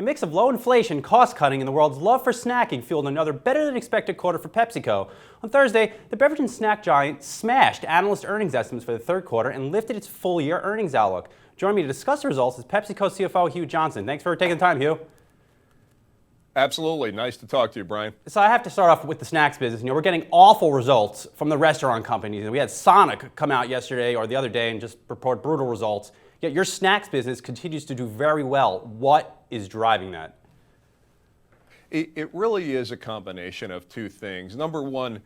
A mix of low inflation, cost cutting, and the world's love for snacking fueled another better than expected quarter for PepsiCo. On Thursday, the beverage and snack giant smashed analyst earnings estimates for the third quarter and lifted its full year earnings outlook. Joining me to discuss the results is PepsiCo CFO Hugh Johnson. Thanks for taking the time, Hugh. Absolutely. Nice to talk to you, Brian. So I have to start off with the snacks business. We're getting awful results from the restaurant companies. We had Sonic come out yesterday or the other day and just report brutal results. Yet your snacks business continues to do very well. What is driving that? It really is a combination of two things. Number one,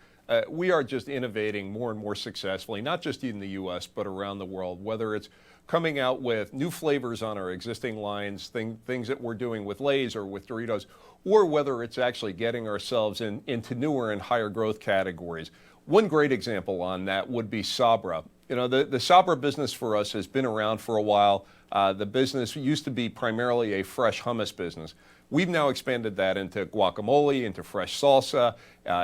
we are just innovating more and more successfully, not just in the U.S., but around the world, whether it's coming out with new flavors on our existing lines, things that we're doing with Lay's or with Doritos, or whether it's actually getting ourselves into newer and higher growth categories. One great example on that would be Sabra. The Sabra business for us has been around for a while. The business used to be primarily a fresh hummus business. We've now expanded that into guacamole, into fresh salsa,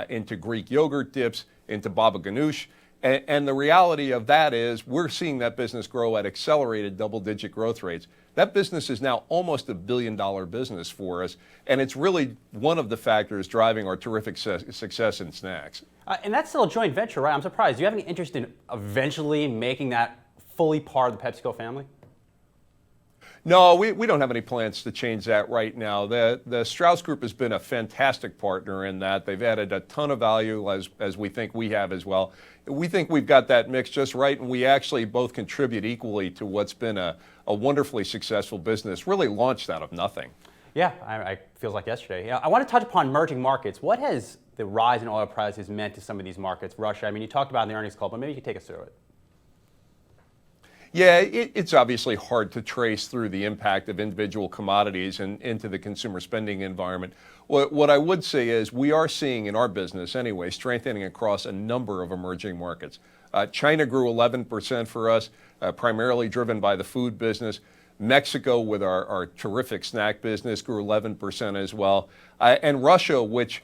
into Greek yogurt dips, into baba ganoush. And the reality of that is we're seeing that business grow at accelerated double-digit growth rates. That business is now almost $1 billion business for us, and it's really one of the factors driving our terrific success in snacks. And that's still a joint venture, right? I'm surprised. Do you have any interest in eventually making that fully part of the PepsiCo family? No, we don't have any plans to change that right now. The Straus Group has been a fantastic partner in that. They've added a ton of value, as we think we have as well. We think we've got that mix just right, and we actually both contribute equally to what's been a wonderfully successful business, really launched out of nothing. Yeah, I feels like yesterday. I want to touch upon emerging markets. What has the rise in oil prices meant to some of these markets? Russia, you talked about in the earnings call, but maybe you could take us through it. Yeah, it's obviously hard to trace through the impact of individual commodities and into the consumer spending environment. What I would say is we are seeing in our business anyway, strengthening across a number of emerging markets. China grew 11% for us, primarily driven by the food business. Mexico, with our terrific snack business, grew 11% as well. And Russia, which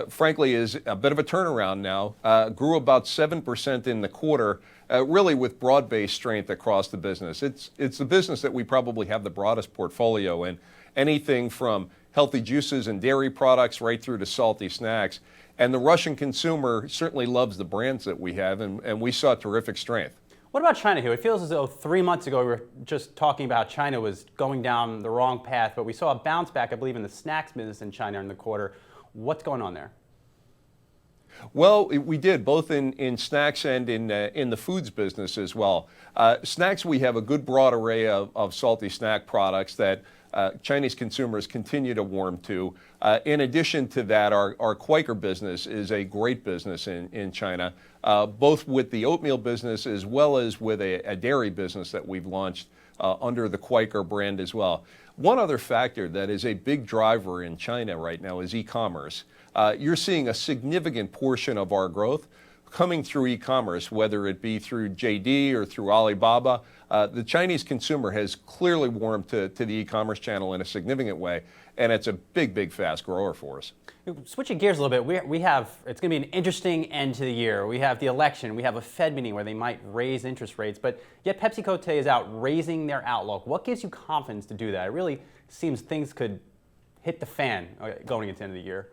frankly is a bit of a turnaround now, grew about 7% in the quarter, really with broad-based strength across the business. It's the business that we probably have the broadest portfolio in, anything from healthy juices and dairy products right through to salty snacks. And the Russian consumer certainly loves the brands that we have, and we saw terrific strength. What about China, Hugh? It feels as though 3 months ago we were just talking about China was going down the wrong path, but we saw a bounce back, I believe, in the snacks business in China in the quarter. What's going on there? Well, we did, both in snacks and in the foods business as well. Snacks, we have a good broad array of salty snack products that Chinese consumers continue to warm to. In addition to that, our Quaker business is a great business in China, both with the oatmeal business as well as with a dairy business that we've launched under the Quaker brand as well. One other factor that is a big driver in China right now is e-commerce. You're seeing a significant portion of our growth coming through e-commerce, whether it be through JD or through Alibaba. The Chinese consumer has clearly warmed to the e-commerce channel in a significant way, and it's a big, fast grower for us. Switching gears a little bit, it's going to be an interesting end to the year. We have the election, we have a Fed meeting where they might raise interest rates, but yet PepsiCo today is out raising their outlook. What gives you confidence to do that? It really seems things could hit the fan going into the end of the year.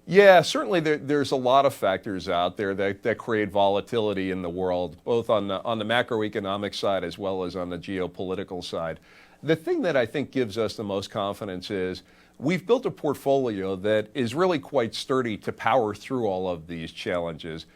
Yeah, certainly there's a lot of factors out there that create volatility in the world, both on the macroeconomic side as well as on the geopolitical side. The thing that I think gives us the most confidence is we've built a portfolio that is really quite sturdy to power through all of these challenges,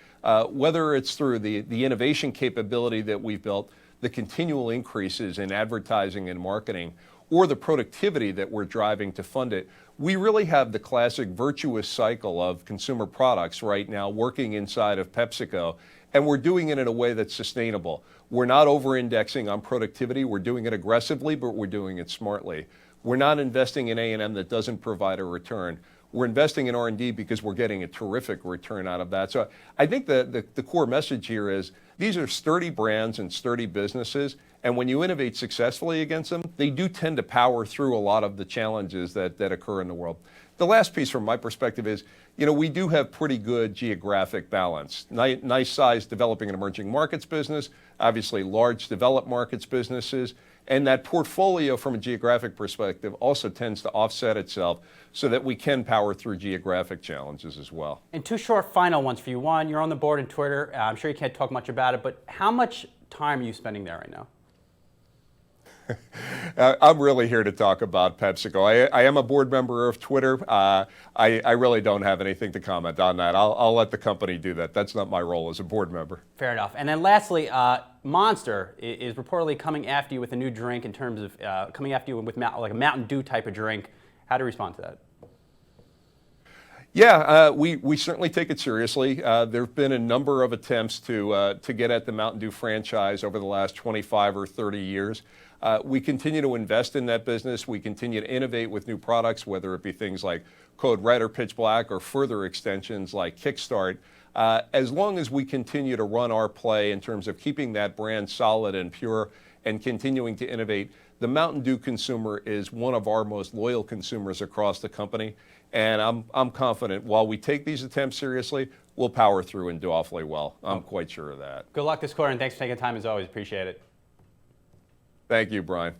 whether it's through the innovation capability that we've built, the continual increases in advertising and marketing, or the productivity that we're driving to fund it. We really have the classic virtuous cycle of consumer products right now working inside of PepsiCo, and we're doing it in a way that's sustainable. We're not over-indexing on productivity. We're doing it aggressively, but we're doing it smartly. We're not investing in A&M that doesn't provide a return. We're investing in R&D because we're getting a terrific return out of that. So I think the core message here is these are sturdy brands and sturdy businesses, and when you innovate successfully against them, they do tend to power through a lot of the challenges that occur in the world. The last piece from my perspective is, we do have pretty good geographic balance. Nice size developing and emerging markets business, obviously large developed markets businesses, And that portfolio from a geographic perspective also tends to offset itself so that we can power through geographic challenges as well. And two short final ones for you. One, you're on the board and Twitter. I'm sure you can't talk much about it, but how much time are you spending there right now? I'm really here to talk about PepsiCo. I am a board member of Twitter. I really don't have anything to comment on that. I'll let the company do that. That's not my role as a board member. Fair enough. And then lastly, Monster is reportedly coming after you with a new drink in terms of coming after you with like a Mountain Dew type of drink. How do you respond to that? Yeah, we certainly take it seriously. There have been a number of attempts to get at the Mountain Dew franchise over the last 25 or 30 years. We continue to invest in that business. We continue to innovate with new products, whether it be things like Code Red or Pitch Black or further extensions like Kickstart. As long as we continue to run our play in terms of keeping that brand solid and pure and continuing to innovate, the Mountain Dew consumer is one of our most loyal consumers across the company. And I'm confident while we take these attempts seriously, we'll power through and do awfully well. I'm quite sure of that. Good luck this quarter, and thanks for taking the time as always. Appreciate it. Thank you, Brian.